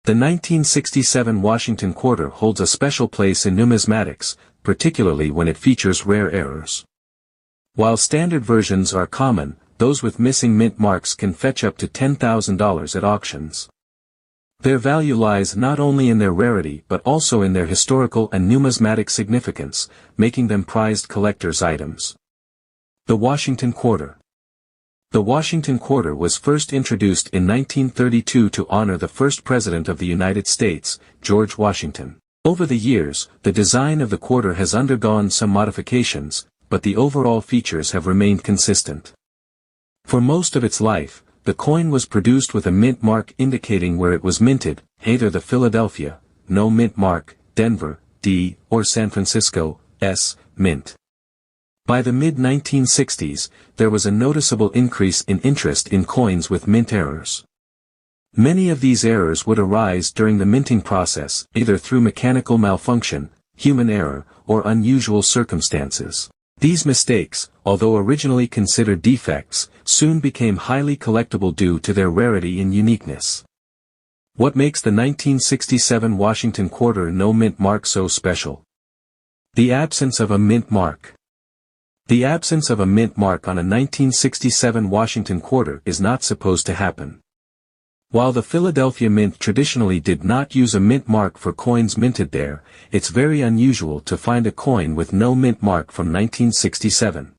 The 1967 Washington quarter holds a special place in numismatics, particularly when it features rare errors. While standard versions are common, those with missing mint marks can fetch up to $10,000 at auctions. Their value lies not only in their rarity but also in their historical and numismatic significance, making them prized collector's items. The Washington quarter. The Washington quarter was first introduced in 1932 to honor the first President of the United States, George Washington. Over the years, the design of the quarter has undergone some modifications, but the overall features have remained consistent. For most of its life, the coin was produced with a mint mark indicating where it was minted, either the Philadelphia, no mint mark, Denver, D, or San Francisco, S, mint. By the mid-1960s, there was a noticeable increase in interest in coins with mint errors. Many of these errors would arise during the minting process, either through mechanical malfunction, human error, or unusual circumstances. These mistakes, although originally considered defects, soon became highly collectible due to their rarity and uniqueness. What makes the 1967 Washington quarter no mint mark so special? The absence of a mint mark. The absence of a mint mark on a 1967 Washington quarter is not supposed to happen. While the Philadelphia Mint traditionally did not use a mint mark for coins minted there, it's very unusual to find a coin with no mint mark from 1967.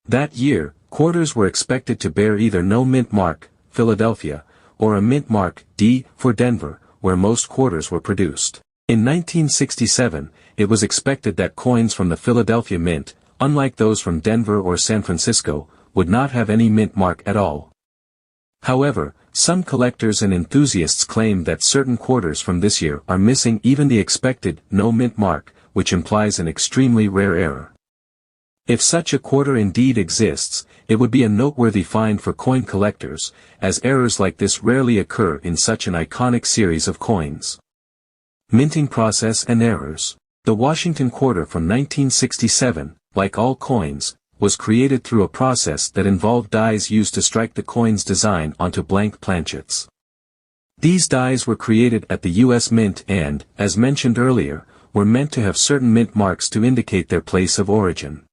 That year, quarters were expected to bear either no mint mark, Philadelphia, or a mint mark, D, for Denver, where most quarters were produced. In 1967, it was expected that coins from the Philadelphia Mint, unlike those from Denver or San Francisco, would not have any mint mark at all. However, some collectors and enthusiasts claim that certain quarters from this year are missing even the expected no mint mark, which implies an extremely rare error. If such a quarter indeed exists, it would be a noteworthy find for coin collectors, as errors like this rarely occur in such an iconic series of coins. Minting process and errors. The Washington quarter from 1967, like all coins, was created through a process that involved dies used to strike the coin's design onto blank planchets. These dies were created at the U.S. Mint and, as mentioned earlier, were meant to have certain mint marks to indicate their place of origin.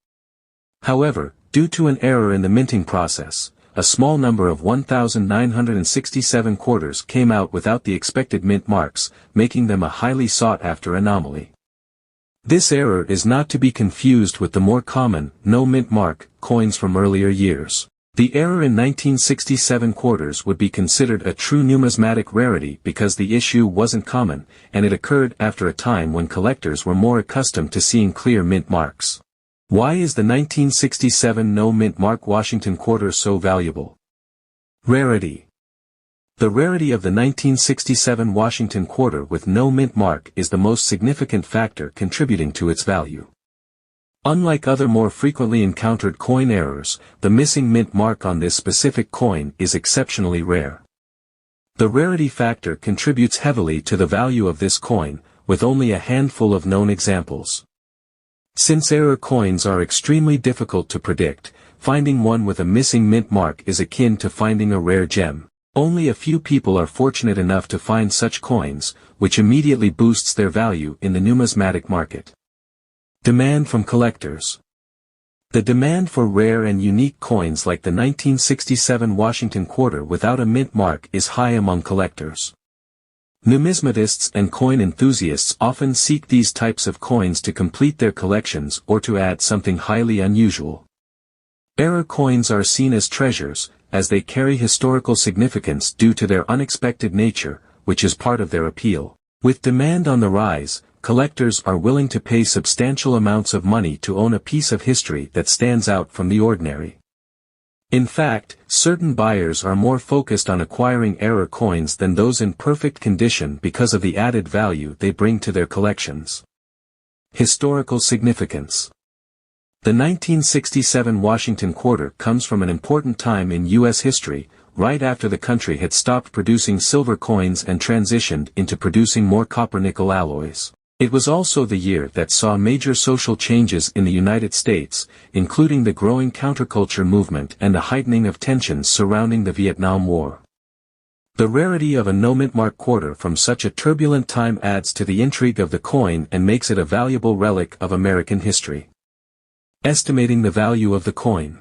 However, due to an error in the minting process, a small number of 1,967 quarters came out without the expected mint marks, making them a highly sought-after anomaly. This error is not to be confused with the more common, no mint mark, coins from earlier years. The error in 1967 quarters would be considered a true numismatic rarity because the issue wasn't common, and it occurred after a time when collectors were more accustomed to seeing clear mint marks. Why is the 1967 no mint mark Washington quarter so valuable? Rarity. The rarity of the 1967 Washington quarter with no mint mark is the most significant factor contributing to its value. Unlike other more frequently encountered coin errors, the missing mint mark on this specific coin is exceptionally rare. The rarity factor contributes heavily to the value of this coin, with only a handful of known examples. Since error coins are extremely difficult to predict, finding one with a missing mint mark is akin to finding a rare gem. Only a few people are fortunate enough to find such coins, which immediately boosts their value in the numismatic market. Demand from collectors. The demand for rare and unique coins like the 1967 Washington quarter without a mint mark is high among collectors. Numismatists and coin enthusiasts often seek these types of coins to complete their collections or to add something highly unusual. Error coins are seen as treasures, as they carry historical significance due to their unexpected nature, which is part of their appeal. With demand on the rise, collectors are willing to pay substantial amounts of money to own a piece of history that stands out from the ordinary. In fact, certain buyers are more focused on acquiring error coins than those in perfect condition because of the added value they bring to their collections. Historical significance. The 1967 Washington quarter comes from an important time in U.S. history, right after the country had stopped producing silver coins and transitioned into producing more copper-nickel alloys. It was also the year that saw major social changes in the United States, including the growing counterculture movement and the heightening of tensions surrounding the Vietnam War. The rarity of a no-mint mark quarter from such a turbulent time adds to the intrigue of the coin and makes it a valuable relic of American history. Estimating the value of the coin.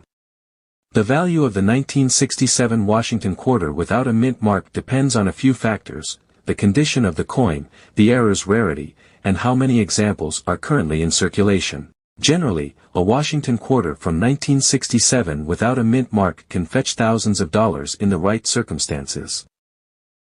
The value of the 1967 Washington quarter without a mint mark depends on a few factors: the condition of the coin, the error's rarity, and how many examples are currently in circulation. Generally, a Washington quarter from 1967 without a mint mark can fetch thousands of dollars in the right circumstances.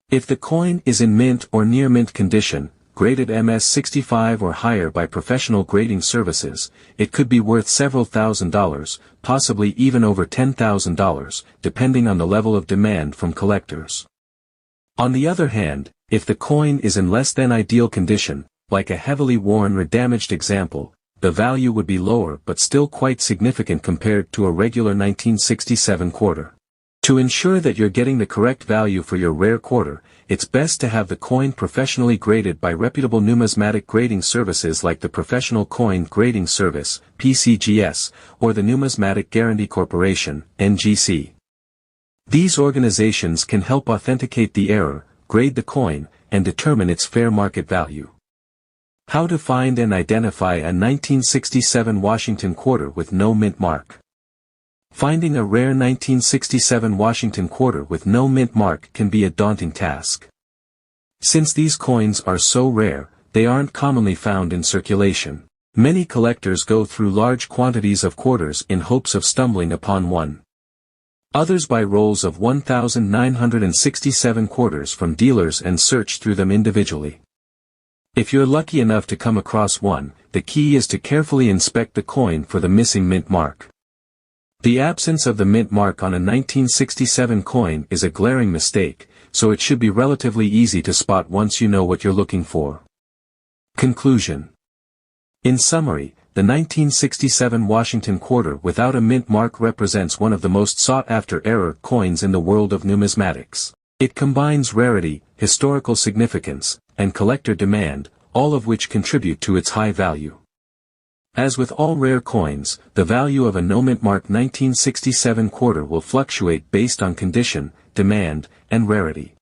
If the coin is in mint or near mint condition, graded MS-65 or higher by professional grading services, it could be worth several $1,000s, possibly even over $10,000, depending on the level of demand from collectors. On the other hand, if the coin is in less than ideal condition, like a heavily worn or damaged example, the value would be lower but still quite significant compared to a regular 1967 quarter. To ensure that you're getting the correct value for your rare quarter, it's best to have the coin professionally graded by reputable numismatic grading services like the Professional Coin Grading Service, PCGS, or the Numismatic Guarantee Corporation, NGC. These organizations can help authenticate the error, grade the coin, and determine its fair market value. How to find and identify a 1967 Washington quarter with no mint mark. Finding a rare 1967 Washington quarter with no mint mark can be a daunting task. Since these coins are so rare, they aren't commonly found in circulation. Many collectors go through large quantities of quarters in hopes of stumbling upon one. Others buy rolls of 1,967 quarters from dealers and search through them individually. If you're lucky enough to come across one, the key is to carefully inspect the coin for the missing mint mark. The absence of the mint mark on a 1967 coin is a glaring mistake, so it should be relatively easy to spot once you know what you're looking for. Conclusion. In summary, the 1967 Washington quarter without a mint mark represents one of the most sought-after error coins in the world of numismatics. It combines rarity, historical significance, and collector demand, all of which contribute to its high value. As with all rare coins, the value of a no-mint mark 1967 quarter will fluctuate based on condition, demand, and rarity.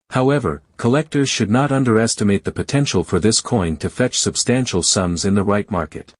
However, collectors should not underestimate the potential for this coin to fetch substantial sums in the right market.